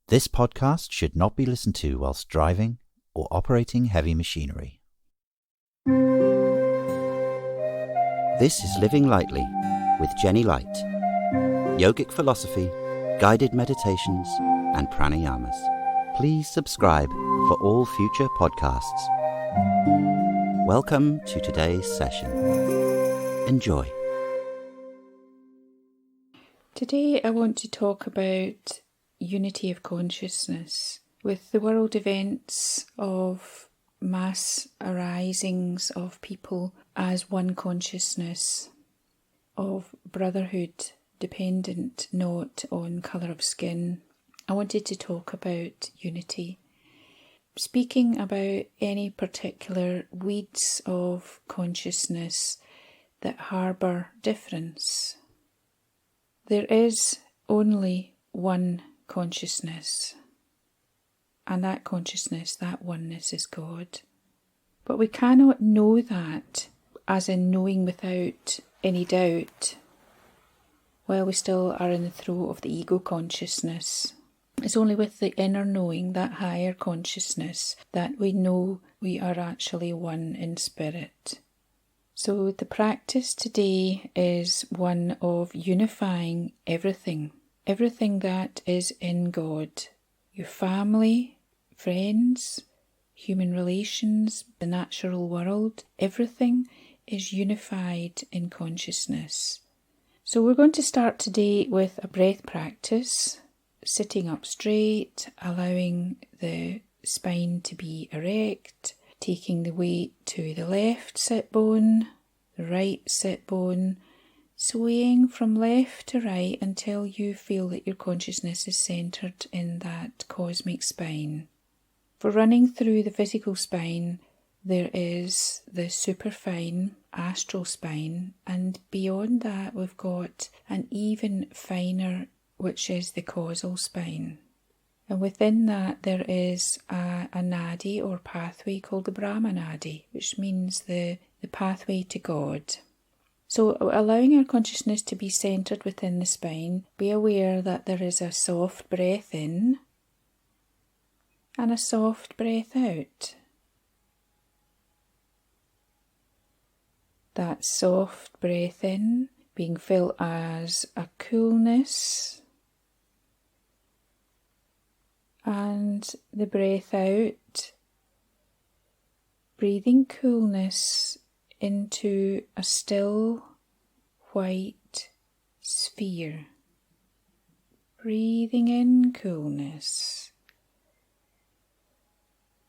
This podcast should not be listened to whilst driving or operating heavy machinery. This is Living Lightly with Jenny Light. Yogic philosophy, guided meditations, and pranayamas. Please subscribe for all future podcasts. Welcome to today's session. Enjoy. Today I want to talk about unity of consciousness. With the world events of mass arisings of people as one consciousness, of brotherhood dependent not on colour of skin, I wanted to talk about unity. Speaking about any particular weeds of consciousness that harbour difference. There is only one consciousness, and that consciousness, that oneness, is God. But we cannot know that as in knowing without any doubt while we still are in the throes of the ego consciousness. It's only with the inner knowing, that higher consciousness, that we know we are actually one in spirit. So the practice today is one of unifying everything that is in God. Your family, friends, human relations, the natural world, everything is unified in consciousness. So we're going to start today with a breath practice, sitting up straight, allowing the spine to be erect, taking the weight to the left sit bone, the right sit bone, swaying from left to right until you feel that your consciousness is centred in that cosmic spine. For running through the physical spine, there is the superfine astral spine, and beyond that we've got an even finer, which is the causal spine. And within that there is a nadi or pathway called the Brahma nadi, which means the pathway to God. So allowing our consciousness to be centred within the spine, be aware that there is a soft breath in and a soft breath out. That soft breath in being felt as a coolness, and the breath out, breathing coolness into a still white sphere. Breathing in coolness.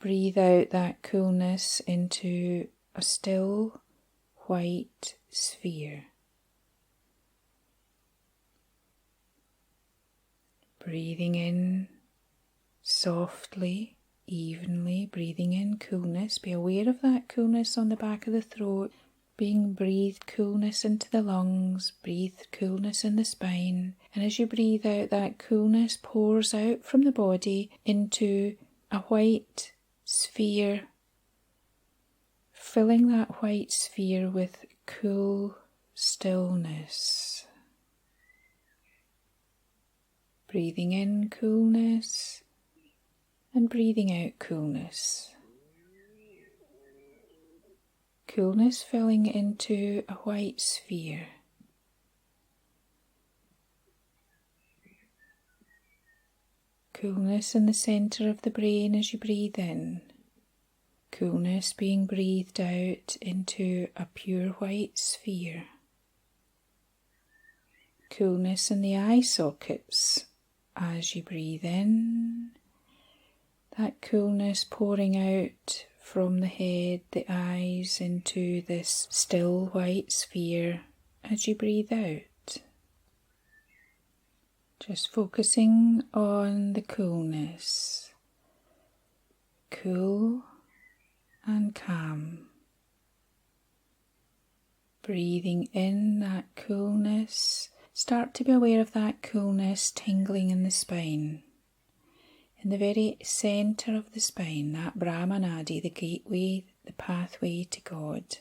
Breathe out that coolness into a still white sphere. Breathing in softly, evenly, breathing in coolness. Be aware of that coolness on the back of the throat, being breathed coolness into the lungs, breathe coolness in the spine. And as you breathe out, that coolness pours out from the body into a white sphere, filling that white sphere with cool stillness. Breathing in coolness and breathing out coolness. Coolness filling into a white sphere. Coolness in the centre of the brain as you breathe in. Coolness being breathed out into a pure white sphere. Coolness in the eye sockets as you breathe in. That coolness pouring out from the head, the eyes, into this still white sphere as you breathe out. Just focusing on the coolness. Cool and calm. Breathing in that coolness. Start to be aware of that coolness tingling in the spine. In the very centre of the spine, that Brahma nadi, the gateway, the pathway to God.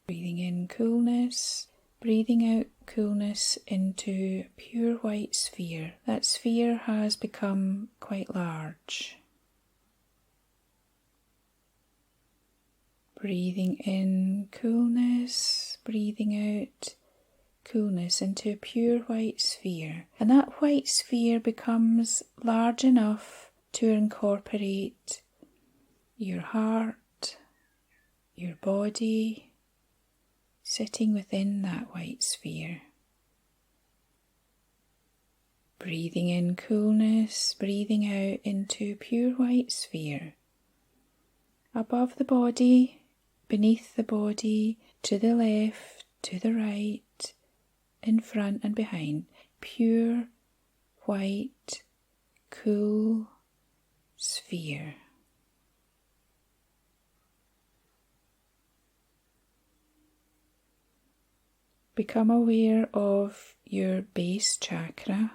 Breathing in coolness, breathing out coolness into a pure white sphere. That sphere has become quite large. Breathing in coolness, breathing out coolness into a pure white sphere. And that white sphere becomes large enough to incorporate your heart, your body, sitting within that white sphere. Breathing in coolness, breathing out into pure white sphere. Above the body, beneath the body, to the left, to the right, in front and behind. Pure white, cool sphere. Become aware of your base chakra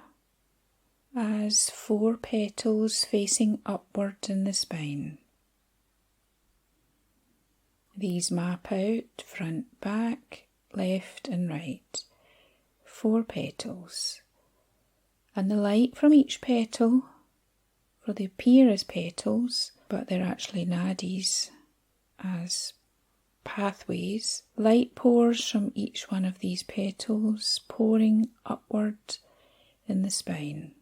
as 4 petals facing upward in the spine. These map out front, back, left and right. 4 petals. And the light from each petal, for they appear as petals, but they're actually nadis as pathways. Light pours from each one of these petals, pouring upward in the spine.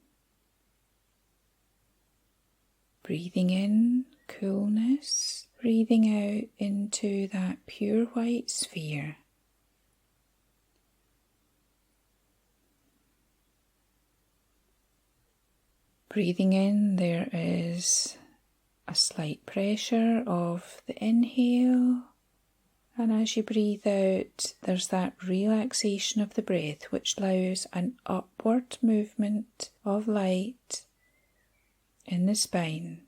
Breathing in coolness, breathing out into that pure white sphere. Breathing in, there is a slight pressure of the inhale, and as you breathe out, there's that relaxation of the breath, which allows an upward movement of light in the spine,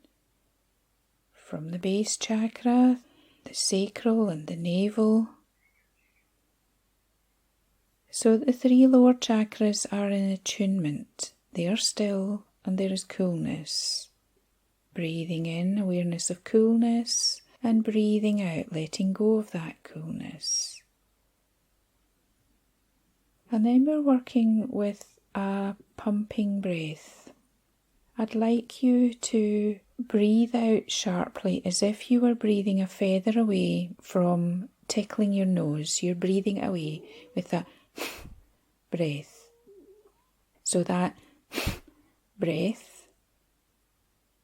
from the base chakra, the sacral and the navel. So the 3 lower chakras are in attunement. They are still and there is coolness. Breathing in, awareness of coolness, and breathing out, letting go of that coolness. And then we're working with a pumping breath. I'd like you to breathe out sharply as if you were breathing a feather away from tickling your nose. You're breathing away with that breath. So that breath,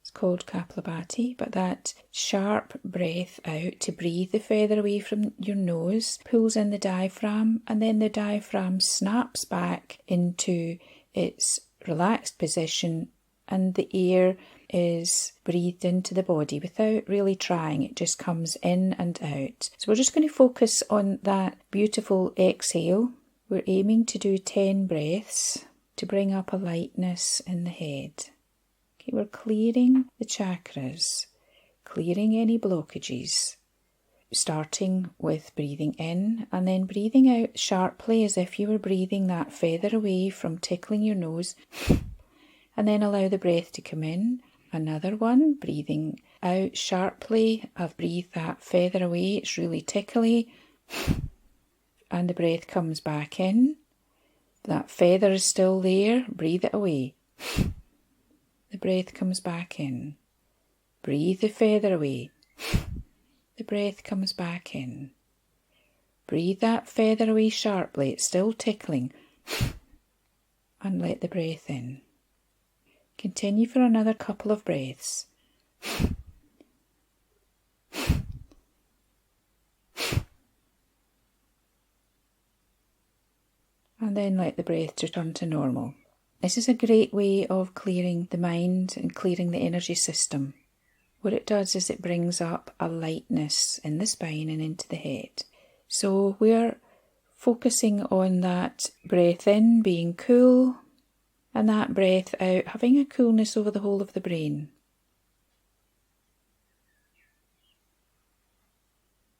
it's called Kapalabhati, but that sharp breath out to breathe the feather away from your nose pulls in the diaphragm, and then the diaphragm snaps back into its relaxed position, and the air is breathed into the body without really trying. It just comes in and out. So we're just going to focus on that beautiful exhale. We're aiming to do 10 breaths to bring up a lightness in the head. Okay, we're clearing the chakras, clearing any blockages, starting with breathing in and then breathing out sharply as if you were breathing that feather away from tickling your nose, and then allow the breath to come in. Another one, breathing out sharply. I've breathed that feather away, it's really tickly, and the breath comes back in. That feather is still there, breathe it away. The breath comes back in. Breathe the feather away. The breath comes back in. Breathe that feather away sharply, it's still tickling, and let the breath in. Continue for another couple of breaths. And then let the breath return to normal. This is a great way of clearing the mind and clearing the energy system. What it does is it brings up a lightness in the spine and into the head. So we're focusing on that breath in being cool, and that breath out having a coolness over the whole of the brain.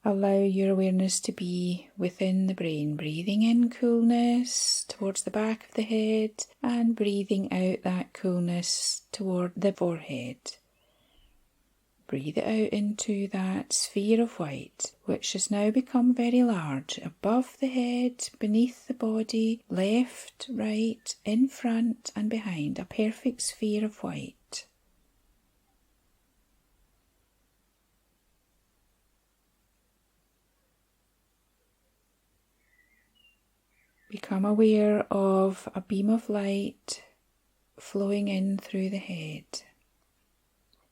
Allow your awareness to be within the brain, breathing in coolness towards the back of the head and breathing out that coolness toward the forehead. Breathe it out into that sphere of white, which has now become very large, above the head, beneath the body, left, right, in front and behind, a perfect sphere of white. Become aware of a beam of light flowing in through the head.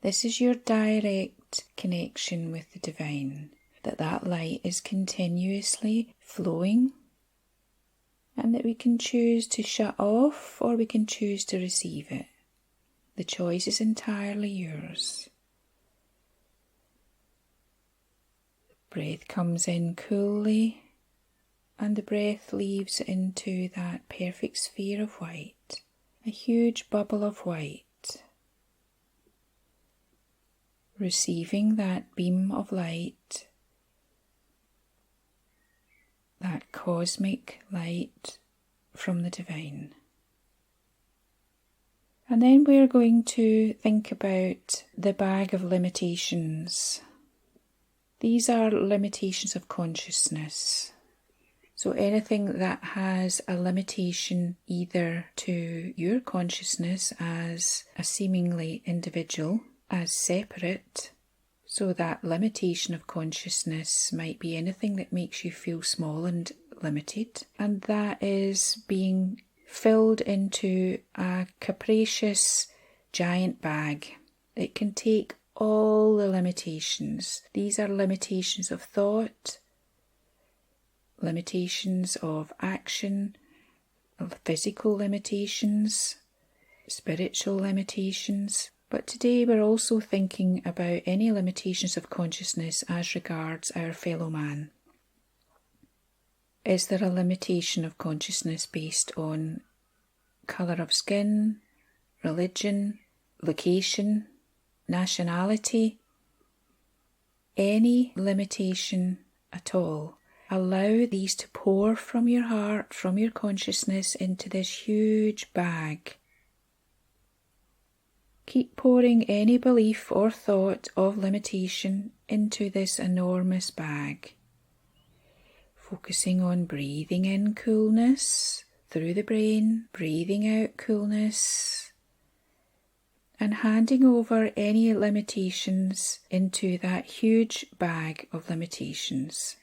This is your direct connection with the divine, that light is continuously flowing, and that we can choose to shut off or we can choose to receive it. The choice is entirely yours. The breath comes in coolly, and the breath leaves into that perfect sphere of white, a huge bubble of white. Receiving that beam of light, that cosmic light from the divine. And then we're going to think about the bag of limitations. These are limitations of consciousness. So anything that has a limitation either to your consciousness as a seemingly individual, as separate, so that limitation of consciousness might be anything that makes you feel small and limited, and that is being filled into a capacious giant bag. It can take all the limitations. These are limitations of thought, limitations of action, physical limitations, spiritual limitations. But today we're also thinking about any limitations of consciousness as regards our fellow man. Is there a limitation of consciousness based on colour of skin, religion, location, nationality? Any limitation at all. Allow these to pour from your heart, from your consciousness into this huge bag. Keep pouring any belief or thought of limitation into this enormous bag. Focusing on breathing in coolness through the brain, breathing out coolness, and handing over any limitations into that huge bag of limitations.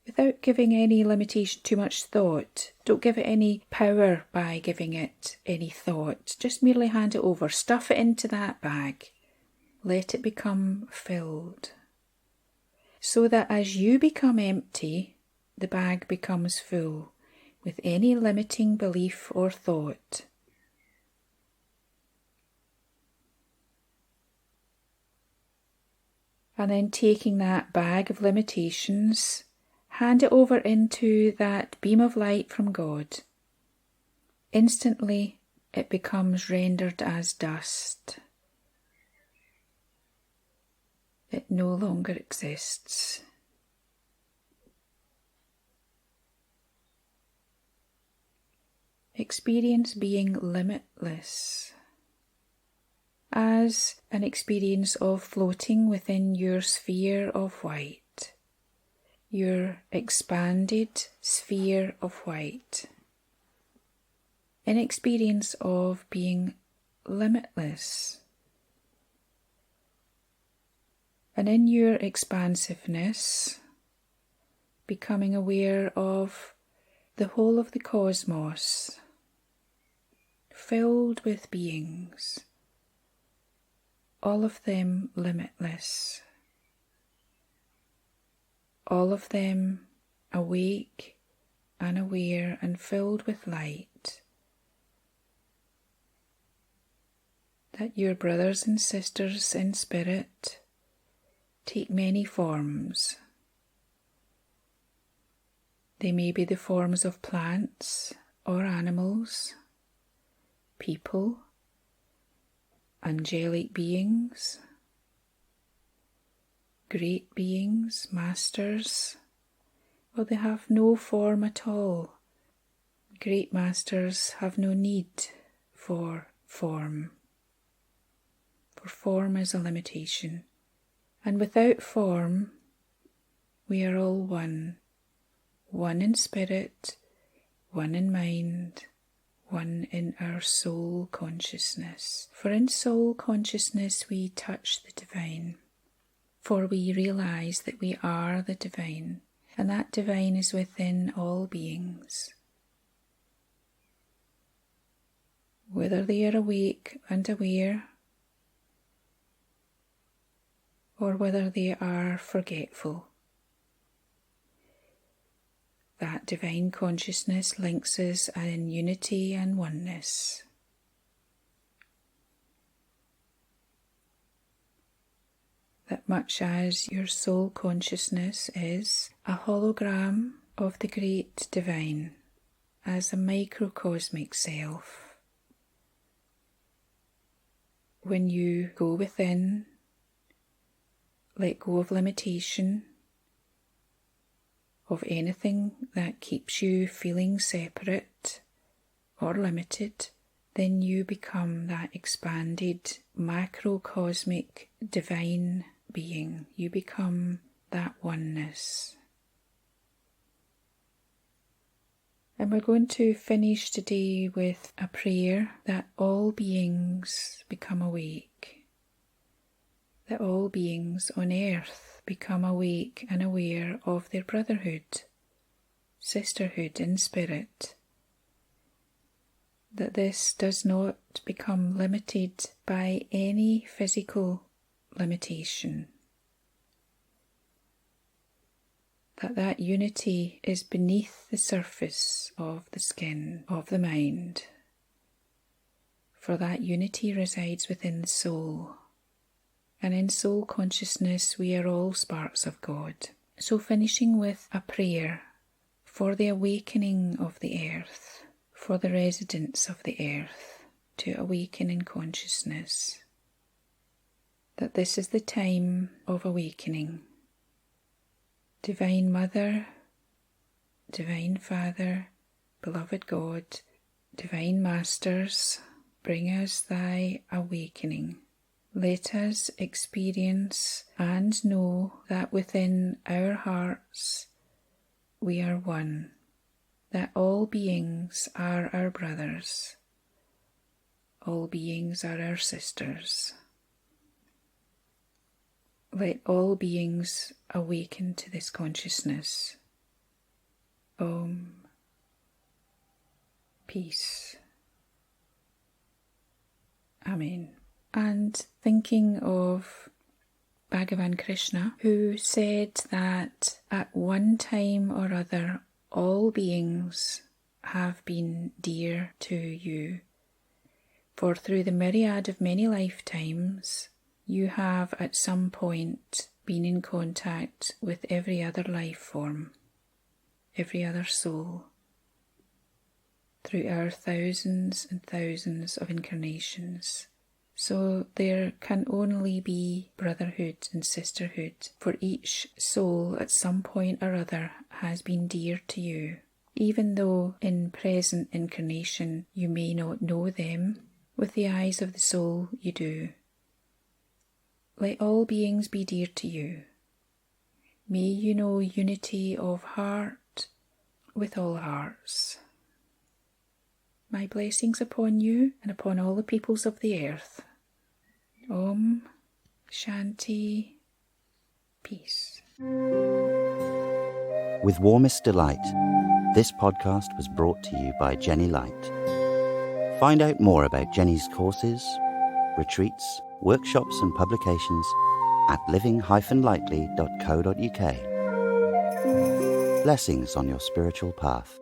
Without giving any limitation too much thought. Don't give it any power by giving it any thought. Just merely hand it over. Stuff it into that bag. Let it become filled. So that as you become empty, the bag becomes full with any limiting belief or thought. And then taking that bag of limitations, hand it over into that beam of light from God. Instantly, it becomes rendered as dust. It no longer exists. Experience being limitless as an experience of floating within your sphere of white. Your expanded sphere of white. An experience of being limitless. And in your expansiveness, becoming aware of the whole of the cosmos, filled with beings, all of them limitless. All of them awake and aware and filled with light. That your brothers and sisters in spirit take many forms. They may be the forms of plants or animals, people, angelic beings, great beings, masters, or they have no form at all. Great masters have no need for form, for form is a limitation. And without form, we are all one, one in spirit, one in mind, one in our soul consciousness. For in soul consciousness we touch the divine, for we realise that we are the divine, and that divine is within all beings. Whether they are awake and aware, or whether they are forgetful, that divine consciousness links us in unity and oneness. That much as your soul consciousness is a hologram of the great divine as a microcosmic self, when you go within, let go of limitation, of anything that keeps you feeling separate or limited, then you become that expanded macrocosmic divine being. You become that oneness. And we're going to finish today with a prayer that all beings become awake, that all beings on earth become awake and aware of their brotherhood, sisterhood in spirit, that this does not become limited by any physical limitation, that unity is beneath the surface of the skin of the mind, for that unity resides within the soul. And in soul consciousness we are all sparks of God. So finishing with a prayer for the awakening of the earth, for the residents of the earth to awaken in consciousness, that this is the time of awakening. Divine Mother, Divine Father, beloved God, Divine Masters, bring us thy awakening. Let us experience and know that within our hearts we are one, that all beings are our brothers, all beings are our sisters. Let all beings awaken to this consciousness. Om. Peace. Amen. And thinking of Bhagavan Krishna, who said that at one time or other all beings have been dear to you, for through the myriad of many lifetimes you have at some point been in contact with every other life form, every other soul, through our thousands and thousands of incarnations. So there can only be brotherhood and sisterhood, for each soul at some point or other has been dear to you. Even though in present incarnation you may not know them, with the eyes of the soul you do. Let all beings be dear to you. May you know unity of heart with all hearts. My blessings upon you and upon all the peoples of the earth. Om Shanti. Peace. With warmest delight, this podcast was brought to you by Jenny Light. Find out more about Jenny's courses, retreats, workshops and publications at living-lightly.co.uk. Blessings on your spiritual path.